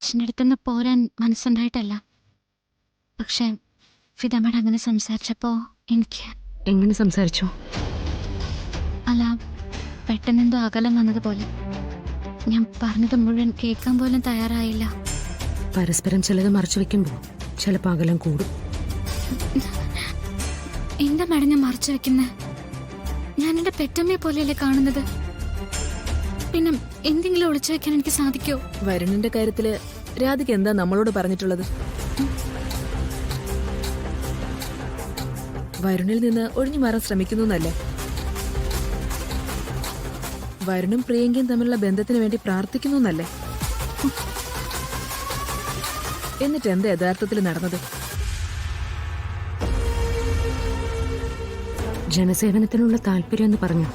അച്ഛൻ്റെ അടുത്തുനിന്ന് പോരാൻ മനസ്സുണ്ടായിട്ടല്ല. പക്ഷെ ഫിദമ്മയുടെ അങ്ങനെ സംസാരിച്ചപ്പോൾ എനിക്ക് എങ്ങനെ സംസാരിച്ചു? അല്ല, പെട്ടെന്നെന്തോ അകലം വന്നതുപോലെ. ഞാൻ പറഞ്ഞത് മുഴുവൻ കേൾക്കാൻ പോലും തയ്യാറായില്ല. പരസ്പരം ചിലത് മറച്ചു വെക്കുമ്പോൾ ചിലപ്പോൾ അകലം കൂടും. എന്താ മാഡം ഞാൻ മറച്ചു വെക്കുന്നത്? ഞാൻ എൻ്റെ പെറ്റമ്മയെ പോലെയല്ലേ കാണുന്നത്. പിന്നെ എന്തെങ്കിലും ഒളിച്ചു വെക്കാൻ എനിക്ക് സാധിക്കോ? വരുണിന്റെ കാര്യത്തില് രാധിക എന്താ നമ്മളോട് പറഞ്ഞിട്ടുള്ളത്? വരുണിൽ നിന്ന് ഒഴിഞ്ഞു മാറാൻ ശ്രമിക്കുന്നു എന്നല്ലേ? വരുണും പ്രിയങ്കയും തമ്മിലുള്ള ബന്ധത്തിന് വേണ്ടി പ്രാർത്ഥിക്കുന്നു എന്നല്ലേ? എന്നിട്ട് എന്താ യഥാർത്ഥത്തിൽ നടന്നത്? ജനസേവനത്തിനുള്ള താല്പര്യം എന്ന് പറഞ്ഞു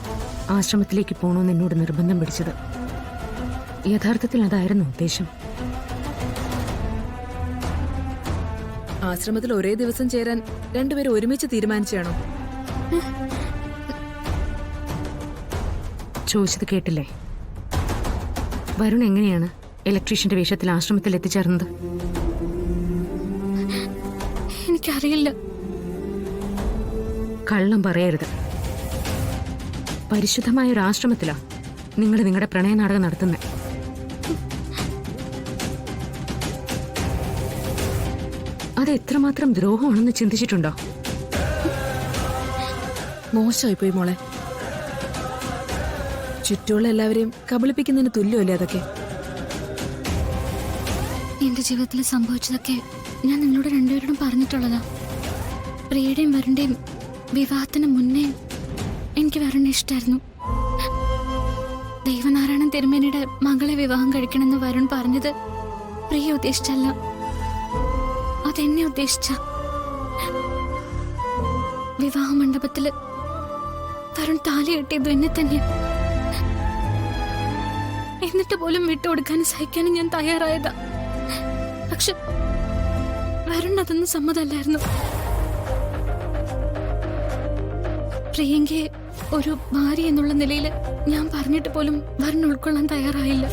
ആശ്രമത്തിലേക്ക് പോകണമെന്ന് എന്നോട് നിർബന്ധം പിടിച്ചത്. യഥാർത്ഥത്തിൽ അതായിരുന്നു ഉദ്ദേശം. ആശ്രമത്തിൽ ഒരേ ദിവസം ചേരാൻ രണ്ടുപേരും ഒരുമിച്ച് തീരുമാനിച്ചാണോ? ചോദിച്ചത് കേട്ടില്ലേ? വരുൺ എങ്ങനെയാണ് ഇലക്ട്രീഷ്യന്റെ വേഷത്തിൽ ആശ്രമത്തിൽ എത്തിച്ചേർന്നത്? എനിക്കറിയില്ല. കള്ളം പറയരുത്. പരിശുദ്ധമായ ഒരു ആശ്രമത്തിലാ നിങ്ങൾ നിങ്ങളുടെ പ്രണയ നാടകം നടത്തുന്നത്. അത് എത്രമാത്രം ദ്രോഹമാണെന്ന് ചിന്തിച്ചിട്ടുണ്ടോ? മോശമായി പോയി മോളെ. ചുറ്റുമുള്ള എല്ലാവരെയും കബളിപ്പിക്കുന്നതിന് തുല്യമല്ലേ അതൊക്കെ? എന്റെ ജീവിതത്തിൽ സംഭവിച്ചതൊക്കെ ഞാൻ നിങ്ങളോട് രണ്ടുപേരോടും പറഞ്ഞിട്ടുള്ളതാ. പ്രിയയുടെയും വരുണിന്റെയും വിവാഹത്തിന് മുന്നേ എനിക്ക് വരുണിനെ ഇഷ്ടമായിരുന്നു. ദൈവനാരായണൻ തിരുമേനിയുടെ മകളെ വിവാഹം കഴിക്കണമെന്ന് വരുൺ പറഞ്ഞത് പ്രിയ ഉദ്ദേശിച്ചല്ല, അതെന്നെ ഉദ്ദേശിച്ച. വിവാഹ മണ്ഡപത്തില് വരുൺ താലി കെട്ടിയതും എന്നെ തന്നെ. എന്നിട്ട് പോലും വിട്ടുകൊടുക്കാനും സഹിക്കാനും ഞാൻ തയ്യാറായതാ. പക്ഷെ വരുൺ അതൊന്നും സമ്മതമല്ലായിരുന്നു. പ്രിയങ്കയെ ഒരു ഭാര്യ എന്നുള്ള നിലയിൽ ഞാൻ പറഞ്ഞിട്ട് പോലും വരുൺ ഉൾക്കൊള്ളാൻ തയ്യാറായില്ല.